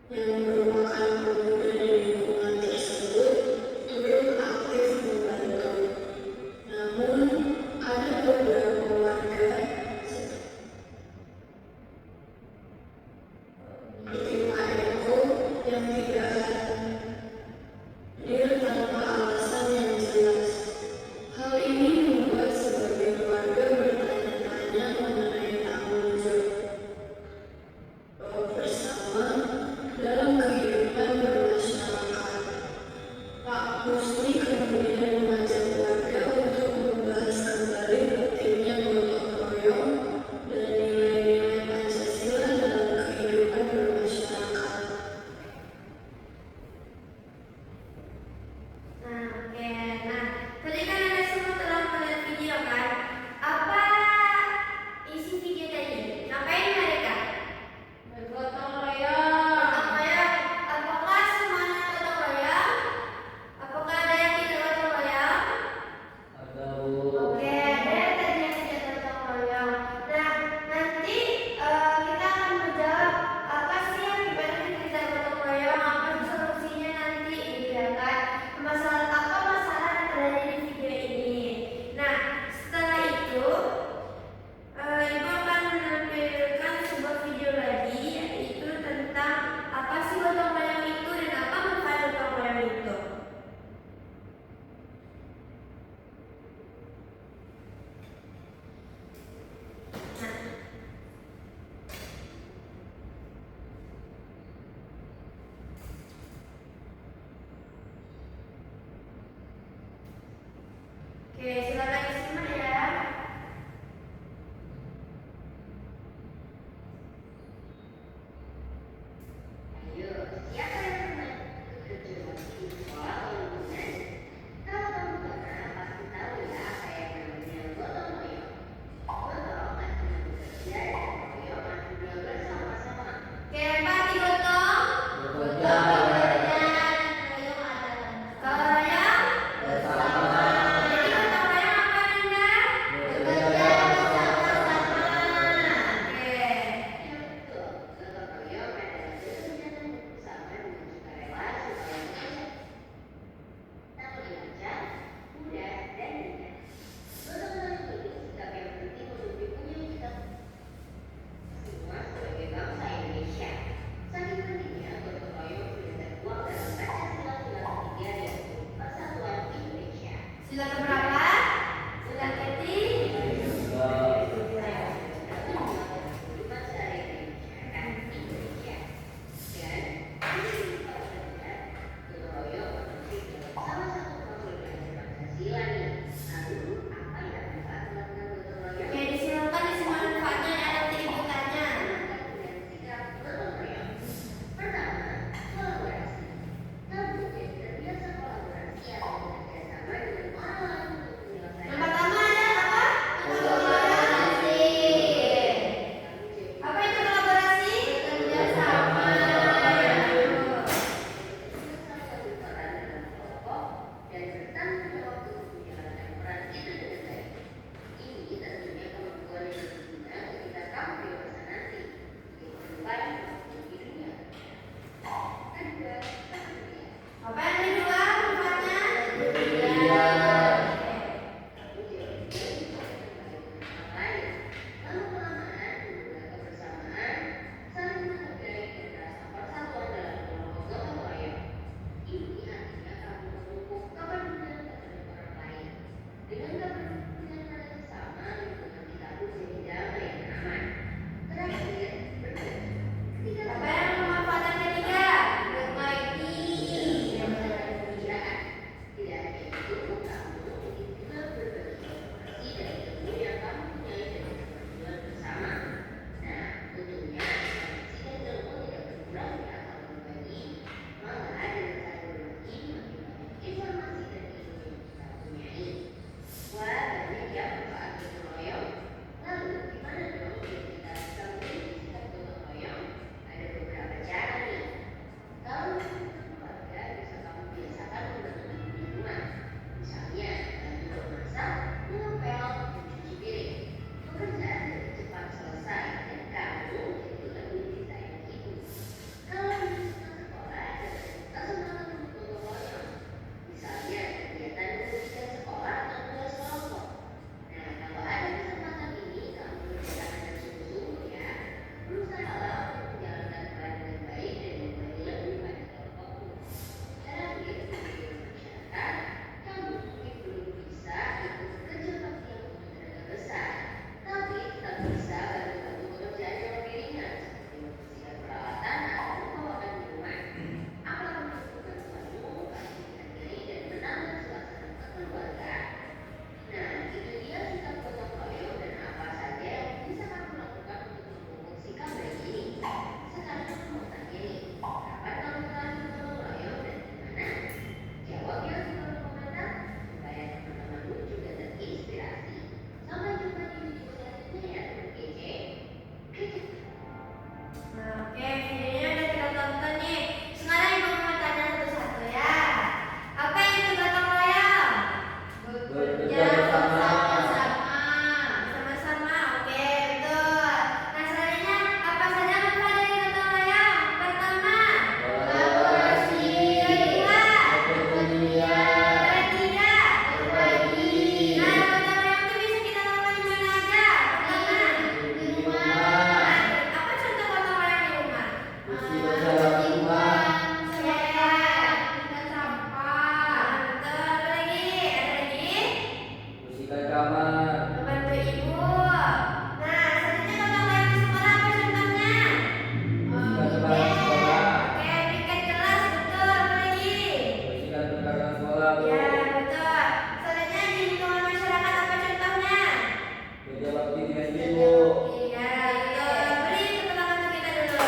yang merupakan pemuda di lingkungan tersebut turut aktif membantu. Namun, ada beberapa warga seperti Pak Eko yang tidak hadir tanpa alasan yang jelas. Hal ini membuat sebagian warga bertanya-tanya mengenai tanggung jawab bersama dalam kehidupan bermasyarakat. Pak Husni kemudian mengajak warga untuk membahas kembali pentingnya gotong royong dan nilai-nilai Pancasila dalam kehidupan bermasyarakat. Tadi kan Anda semua telah melihat video kan? Apa isi video tadi? Ngapain mereka? Bergotong royong. Gotong royong. Apakah semuanya gotong royong? Apakah ada yang tidak gotong royong? Ada, Bu. Oke, ada yang tadi yang tidak gotong royong. Nah, nanti kita akan menjawab apa sih yang gimana kita tidak gotong royong, apa solusinya nanti, gitu ya kan? Masalah yang terjadi di video ini. Nah, setelah itu Ibu akan menampilkan sebuah video lagi, yaitu tentang apa sih gotong royong itu dan apa manfaat gotong royong itu. Oke, silakan disimak ya. Ayo, siapa yang pernah kejuruan di sekolah atau lingkungan? Kalau kamu pernah, pasti tahu ya apa yang namanya gotong royong. Gotong artinya bekerja dan royong artinya bersama-sama. Oke, apa arti gotong? Bekerja. Royong adalah kalau royong Bersama. jadi gotong royong apa Nanda? Bekerja bersama-sama. Oke. Ya betul, gotong royong adalah bekerja dan bersama dengan sukarela supaya bekerja. Namun lancar, mudah, dan ringan. Gotong royong itu sikap yang penting untuk dipunyai kita semua sebagai bangsa Indonesia. Saking pentingnya gotong royong Bersih bersama lingkungan. Bersihkan sampah. Betul. Apa lagi? Ada lagi? Bersihkan kamar. Membantu ibu. Nah, selanjutnya gotong royong di sekolah apa contohnya? Bersihkan tempat sekolah. Oke, piket kelas. Betul. Apa lagi? Bersihkan perkakas sekolah. Ya, betul. Selanjutnya di lingkungan masyarakat apa contohnya? Kerja bakti di ibu. Iya, betul. Beri tepuk tangan untuk kita dulu.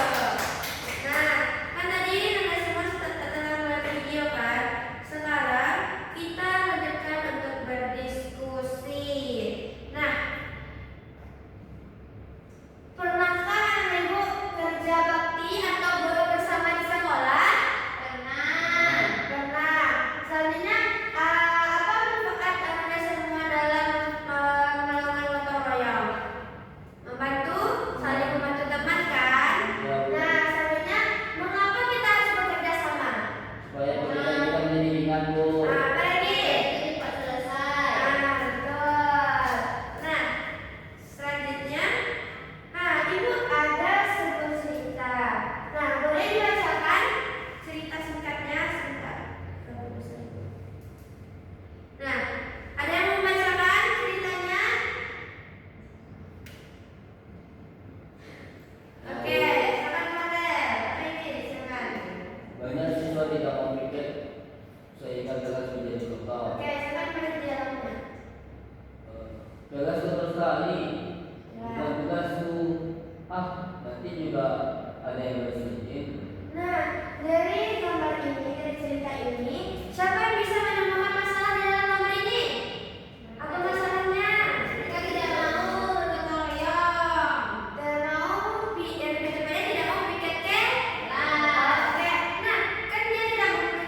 Nah, kan tadi Anda semua telah melihat video kan? Sekarang kita lanjutkan untuk berdiskusi. Nah, pernahkah Anda Ibu kerja bakti atau guru bersama di sekolah? Pernah. Pernah. Selanjutnya, apa manfaat Anda semua dalam melakukan gotong royong? Membantu, saling membantu teman kan? Nah, selanjutnya, mengapa kita harus bekerja sama? Supaya pekerjaan kita menjadi ringan, Bu. Nah, apa lagi? Cepat selesai. Nah, betul. Nah, selanjutnya, Ibu ada sebuah cerita. Nah, boleh dibacakan cerita singkatnya sebentar. Nah, ada yang mau membacakan ceritanya? Oke, silakan Fadel. Apa ini? Silakan. Banyak siswa tidak mau pikir sehingga kelas menjadi kotor. Oke, silakan pada di dalamnya. Kelas kotor sekali. Ya. Bukan tugasku. Nanti juga ada yang bersihin. Nah, dari gambar ini, dari cerita ini, siapa yang bisa menemukan masalah di dalam gambar ini? Apa masalahnya? Mereka tidak mau bergotong royong. Tidak mau, dari PTPD tidak mau piket ke? Kelas. Oke, nah, kan dia tidak mau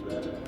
liburan